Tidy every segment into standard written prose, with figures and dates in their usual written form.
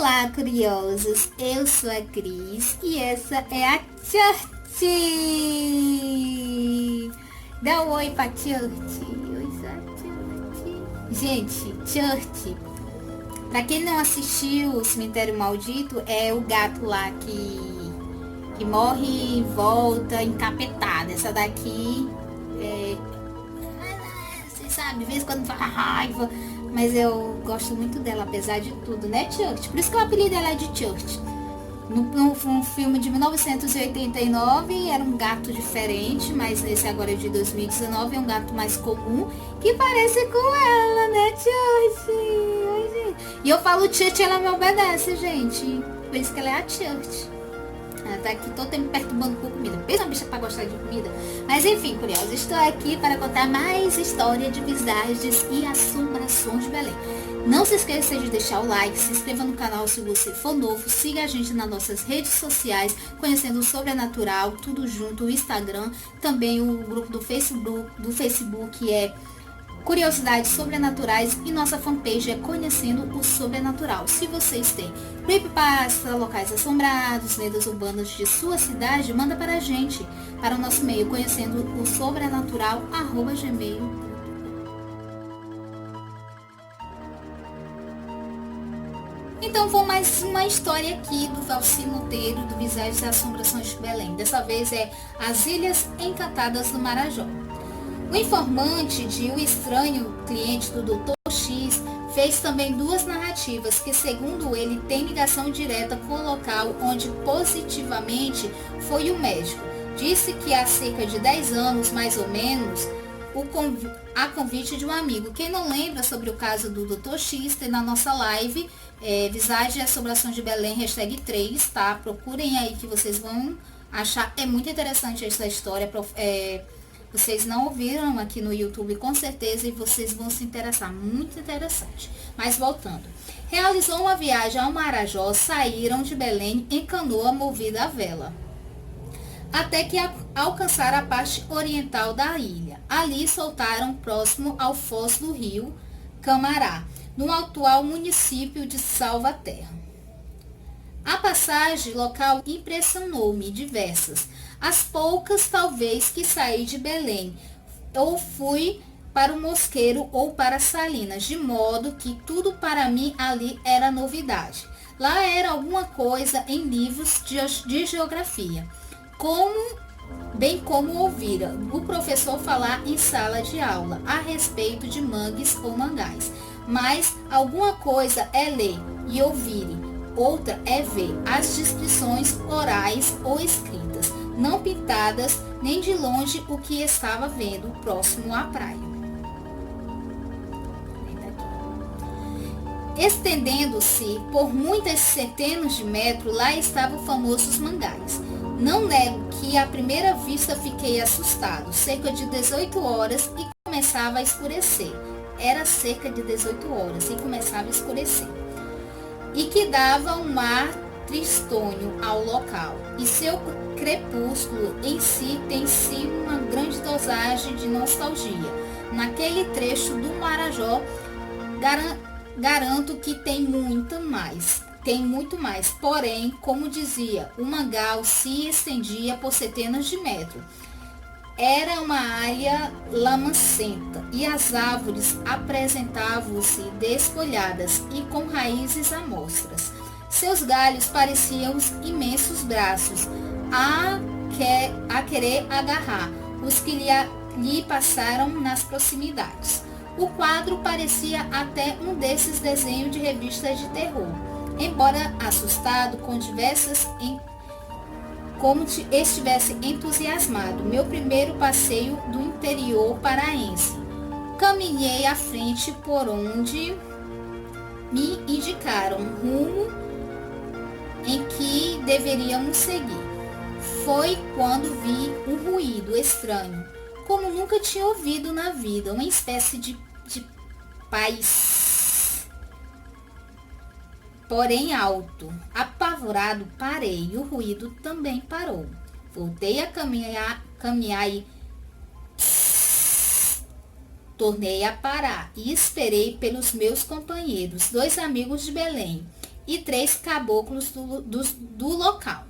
Olá, curiosos! Eu sou a Cris e essa é a Church! Dá um oi pra Church! Oi, Church! Gente, Church, pra quem não assistiu o Cemitério Maldito, é o gato lá que morre e volta encapetado. Essa daqui você sabe, de vez em quando fala raiva, mas eu gosto muito dela, apesar de tudo, né, Church? Por isso que o apelido dela é de Church. No filme de 1989 era um gato diferente, mas nesse agora de 2019 é um gato mais comum, que parece com ela, né, Church? Ai, gente. E eu falo Church, ela me obedece, gente. Por isso que ela é a Church. Ela tá aqui todo tempo me perturbando com comida. Pensa uma bicha pra gostar de comida. Mas enfim, curiosa, estou aqui para contar mais história de visagens e assombrações de Belém. Não se esqueça de deixar o like, se inscreva no canal se você for novo, siga a gente nas nossas redes sociais, conhecendo o Sobrenatural, tudo junto, o Instagram, também o grupo do Facebook é Curiosidades Sobrenaturais e nossa fanpage é Conhecendo o Sobrenatural. Se vocês têm creepypasta, locais assombrados, lendas urbanas de sua cidade, manda para a gente, para o nosso e-mail conhecendo o sobrenatural@gmail.com. Então vou mais uma história aqui do Valci Monteiro, do Visagens e Assombrações de Belém. Dessa vez é As Ilhas Encantadas do Marajó. O informante de O Estranho Cliente do Dr. X fez também duas narrativas que, segundo ele, têm ligação direta com o local onde positivamente foi o médico. Disse que há cerca de 10 anos, mais ou menos, a convite de um amigo. Quem não lembra sobre o caso do Dr. X, tem na nossa live, Visagem e Assombração de Belém, #3, tá? Procurem aí que vocês vão achar. É muito interessante essa história. Vocês não ouviram aqui no YouTube, com certeza, e vocês vão se interessar. Muito interessante. Mas voltando. Realizou uma viagem ao Marajó, saíram de Belém em canoa movida a vela, até que alcançaram a parte oriental da ilha. Ali soltaram próximo ao foz do rio Camará, no atual município de Salvaterra. A passagem local impressionou-me diversas. As poucas, talvez, que saí de Belém, ou fui para o Mosqueiro ou para Salinas, de modo que tudo para mim ali era novidade. Lá era alguma coisa em livros de geografia, bem como ouvira o professor falar em sala de aula a respeito de mangues ou mangás. Mas alguma coisa é ler e ouvir, outra é ver as descrições orais ou escritas, não pintadas nem de longe o que estava vendo próximo à praia. Estendendo-se por muitas centenas de metros, lá estavam famosos mangás. Não nego que à primeira vista fiquei assustado. Cerca de 18 horas e começava a escurecer. Era cerca de 18 horas e começava a escurecer. E que dava um ar tristonho ao local. E seu crepúsculo em si tem sido uma grande dosagem de nostalgia. Naquele trecho do Marajó, garanto que tem muito mais. Porém, como dizia, o mangal se estendia por centenas de metros. Era uma área lamacenta e as árvores apresentavam-se desfolhadas e com raízes à mostras. Seus galhos pareciam imensos braços a querer agarrar os que lhe passaram nas proximidades. O quadro parecia até um desses desenhos de revistas de terror, embora assustado como estivesse entusiasmado. Meu primeiro passeio do interior paraense. Caminhei à frente por onde me indicaram um rumo em que deveríamos seguir. Foi quando vi um ruído estranho, como nunca tinha ouvido na vida, uma espécie de paz, porém alto. Apavorado, parei e o ruído também parou. Voltei a caminhar e tornei a parar e esperei pelos meus companheiros, 2 amigos de Belém. e 3 caboclos do local.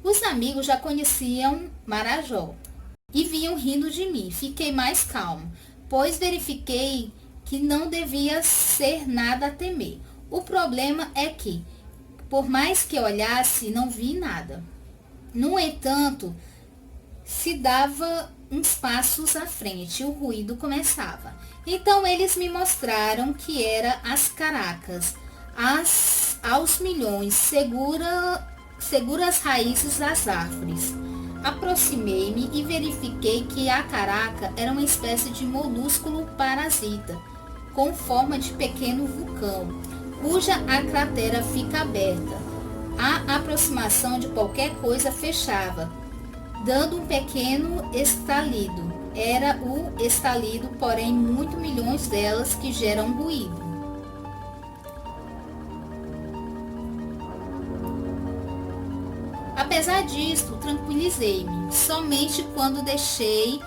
Os amigos já conheciam Marajó e vinham rindo de mim. Fiquei mais calmo, pois verifiquei que não devia ser nada a temer. O problema é que, por mais que olhasse, não vi nada. No entanto, se dava uns passos à frente, o ruído começava. Então eles me mostraram que era as caracas, aos milhões, segura as raízes das árvores. Aproximei-me e verifiquei que a caraca era uma espécie de molúsculo parasita, com forma de pequeno vulcão, cuja a cratera fica aberta. A aproximação de qualquer coisa fechava, dando um pequeno estalido. Era o estalido, porém, muitos milhões delas que geram ruído. Apesar disso, tranquilizei-me. Somente quando deixei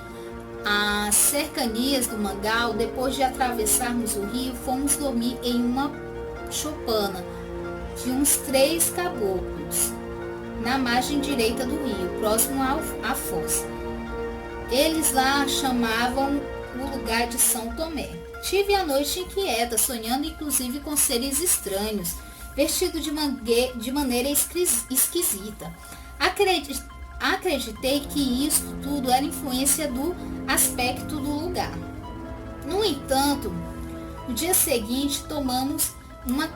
as cercanias do Mangal, depois de atravessarmos o rio, fomos dormir em uma choupana de uns 3 caboclos, na margem direita do rio, próximo à fossa. Eles lá chamavam o lugar de São Tomé. Tive a noite inquieta, sonhando inclusive com seres estranhos, vestidos de maneira esquisita. Acreditei que isso tudo era influência do aspecto do lugar. No entanto, no dia seguinte tomamos uma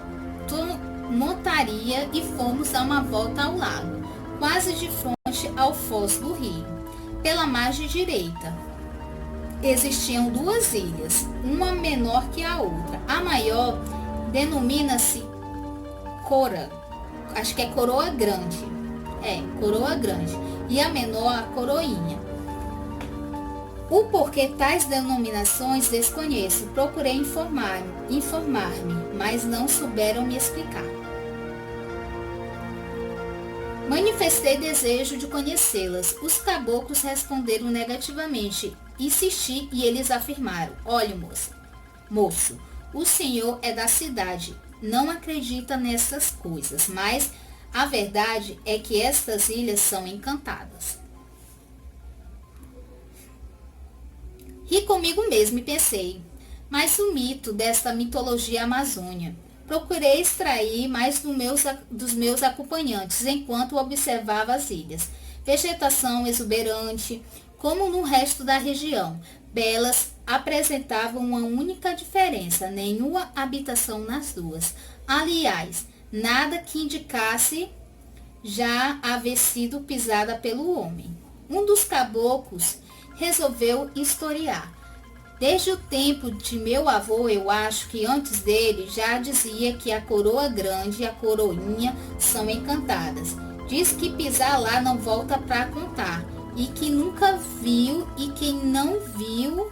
montaria e fomos dar uma volta ao lago, quase de frente ao foz do rio, pela margem direita. Existiam 2 ilhas, uma menor que a outra. A maior denomina-se acho que é Coroa Grande. Coroa Grande. E a menor, a Coroinha. O porquê tais denominações desconheço. Procurei informar-me, mas não souberam me explicar. Manifestei desejo de conhecê-las. Os caboclos responderam negativamente. Insisti e eles afirmaram: olhe, moço, o senhor é da cidade, não acredita nessas coisas, mas a verdade é que estas ilhas são encantadas. Ri comigo mesmo e pensei, mas o mito desta mitologia amazônia. Procurei extrair mais dos meus acompanhantes enquanto observava as ilhas. Vegetação exuberante, como no resto da região. Belas, apresentavam uma única diferença, nenhuma habitação nas duas. Aliás, nada que indicasse já haver sido pisada pelo homem. Um dos caboclos resolveu historiar. Desde o tempo de meu avô, eu acho que antes dele, já dizia que a Coroa Grande e a Coroinha são encantadas. Diz que pisar lá não volta para contar. E que nunca viu, e quem não viu.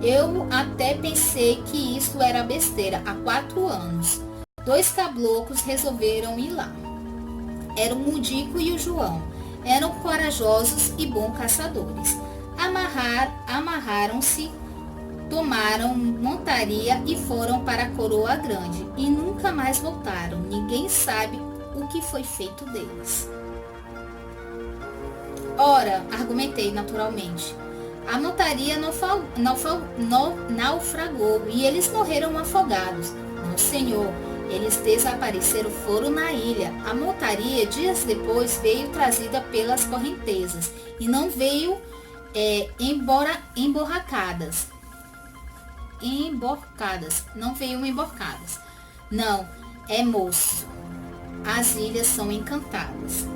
Eu até pensei que isso era besteira. Há 4 anos, 2 caboclos resolveram ir lá. Era o Mundico e o João. Eram corajosos e bons caçadores. Amarraram-se, tomaram montaria e foram para a Coroa Grande. E nunca mais voltaram. Ninguém sabe o que foi feito deles. Ora, argumentei naturalmente, a montaria naufragou e eles morreram afogados. Não, senhor, eles desapareceram, foram na ilha. A montaria, dias depois, veio trazida pelas correntezas e não veio emborcadas. Não veio emborcadas. Não, é moço. As ilhas são encantadas.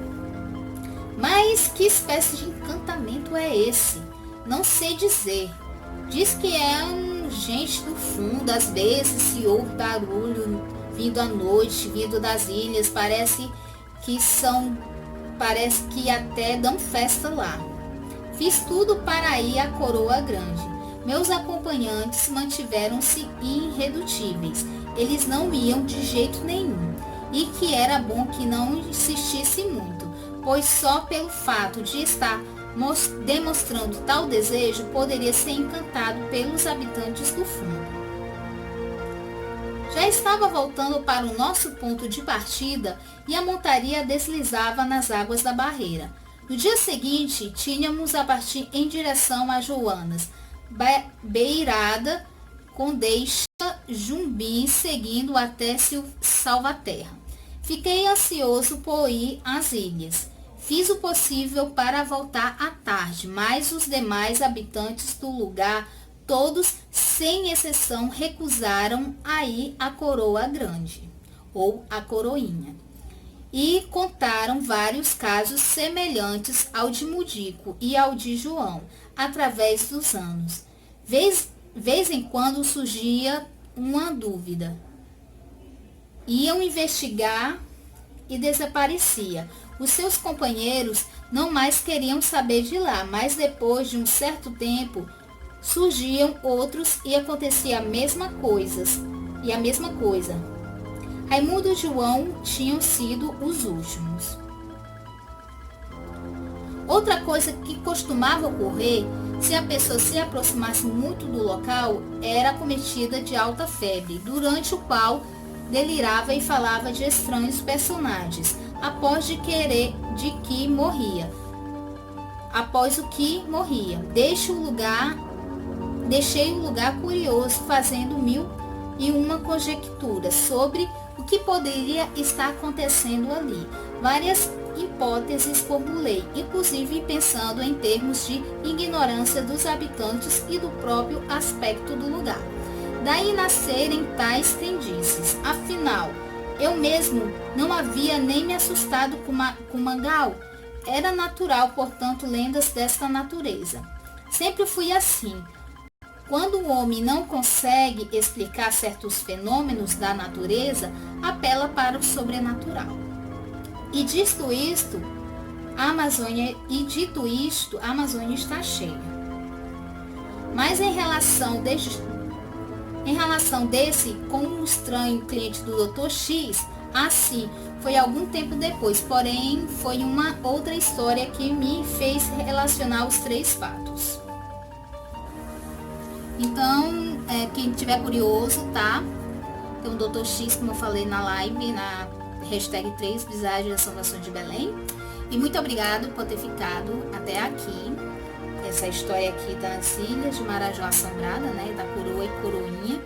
Mas que espécie de encantamento é esse? Não sei dizer. Diz que é gente do fundo, às vezes se ouve barulho vindo à noite, vindo das ilhas, parece que até dão festa lá. Fiz tudo para ir à Coroa Grande. Meus acompanhantes mantiveram-se irredutíveis. Eles não iam de jeito nenhum. E que era bom que não insistisse muito, pois só pelo fato de estar demonstrando tal desejo poderia ser encantado pelos habitantes do fundo. Estava voltando para o nosso ponto de partida e a montaria deslizava nas águas da barreira. No dia seguinte, tínhamos a partir em direção a Joanas, beirada com deixa Jumbi, seguindo até Salvaterra. Fiquei ansioso por ir às ilhas. Fiz o possível para voltar à tarde, mas os demais habitantes do lugar, todos, sem exceção, recusaram a ir à Coroa Grande, ou à Coroinha, e contaram vários casos semelhantes ao de Mudico e ao de João, através dos anos. Vez em quando surgia uma dúvida. Iam investigar e desaparecia. Os seus companheiros não mais queriam saber de lá, mas depois de um certo tempo surgiam outros e acontecia a mesma coisa. Raimundo e João tinham sido os últimos. Outra coisa que costumava ocorrer, se a pessoa se aproximasse muito do local, era acometida de alta febre, durante o qual delirava e falava de estranhos personagens, após o que morria. Deixei o lugar curioso, fazendo mil e uma conjecturas sobre o que poderia estar acontecendo ali. Várias hipóteses formulei, inclusive pensando em termos de ignorância dos habitantes e do próprio aspecto do lugar. Daí nascerem tais crendices. Afinal, eu mesmo não havia nem me assustado com Mangal. Era natural, portanto, lendas desta natureza. Sempre fui assim. Quando o homem não consegue explicar certos fenômenos da natureza, apela para o sobrenatural. E dito isto, a Amazônia está cheia. Mas em relação desse com um estranho cliente do Dr. X, assim, foi algum tempo depois, porém foi uma outra história que me fez relacionar os três fatos. Então, quem tiver curioso, tá? Tem o Dr. X, como eu falei na live, na hashtag 3 Visagens e Assombrações de Belém. E muito obrigado por ter ficado até aqui. Essa história aqui das Ilhas de Marajó Assombrada, né? Da Coroa e Coroinha.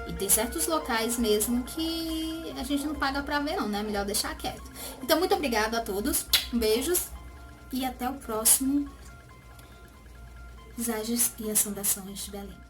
E tem certos locais mesmo que a gente não paga pra ver não, né? Melhor deixar quieto. Então, muito obrigado a todos. Beijos. E até o próximo Visagens e Assombrações de Belém.